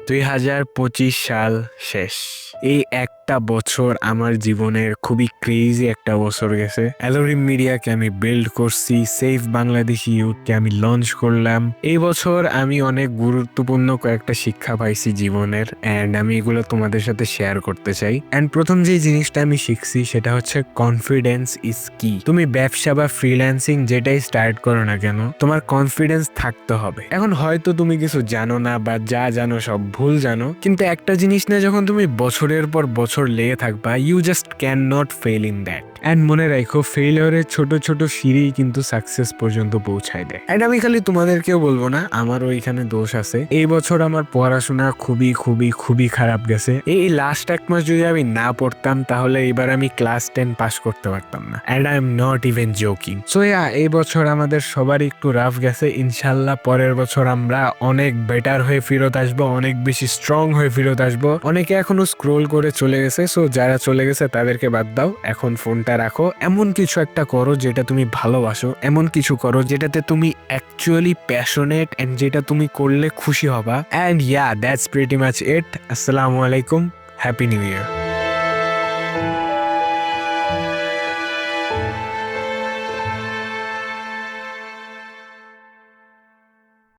2025 সাল শেষ। এই একটা বছর আমার জীবনের খুবই ক্রেজি একটা বছর গেছে। অ্যালোরিম মিডিয়াকে আমি বিল্ড করছি, সেফ বাংলাদেশি ইউথকে আমি লঞ্চ করলাম। এই বছর আমি অনেক গুরুত্বপূর্ণ কয়েকটা শিক্ষা পাইছি জীবনের, অ্যান্ড আমি এগুলো তোমাদের সাথে শেয়ার করতে চাই। অ্যান্ড প্রথম যে জিনিসটা আমি শিখছি সেটা হচ্ছে কনফিডেন্স ইজ কি। তুমি ব্যবসা বা ফ্রিল্যান্সিং যেটাই স্টার্ট করো না কেন, তোমার কনফিডেন্স থাকতে হবে। এখন হয়তো তুমি কিছু জানো না বা যা জানো সব ভুল জানো, কিন্তু একটা জিনিস না, যখন তুমি বছরের পর বছর লেগে থাকবা, you just can not fail in that. And মনে রাখো, ফেইলিয়রের ছোট ছোট সিঁড়ি কিন্তু সাকসেস পর্যন্ত পৌঁছায় দেয়। অ্যান্ড আমি খালি তোমাদেরকেও বলবো না, আমারও এখানে দোষ আছে। এই বছর আমার পড়াশোনা খুবই খুবই খুবই খারাপ গেছে। এই লাস্ট এক মাস যদি আমি না পড়তাম, তাহলে এবার আমি ক্লাস 10 পাস করতে পারতাম না। And I am not even joking. So এই বছর আমাদের সবারই একটু রাফ গেছে। ইনশাল্লাহ পরের বছর আমরা অনেক বেটার হয়ে ফেরত আসবো, অনেক বেশি স্ট্রং হয়ে ফেরত আসবো। অনেকে এখনো স্ক্রোল করে চলে গেছে, সো যারা চলে গেছে তাদেরকে বাদ দাও, এখন ফোনটা রাখো। এমন কিছু একটা করো যেটা তুমি ভালোবাসো, এমন কিছু করো যেটাতে তুমি অ্যাকচুয়ালি প্যাশনেট, এন্ড যেটা তুমি করলে খুশি হবা। অ্যান্ড দ্যাটস প্রিটি মাচ ইট। আসসালামু আলাইকুম, হ্যাপি নিউ ইয়ার।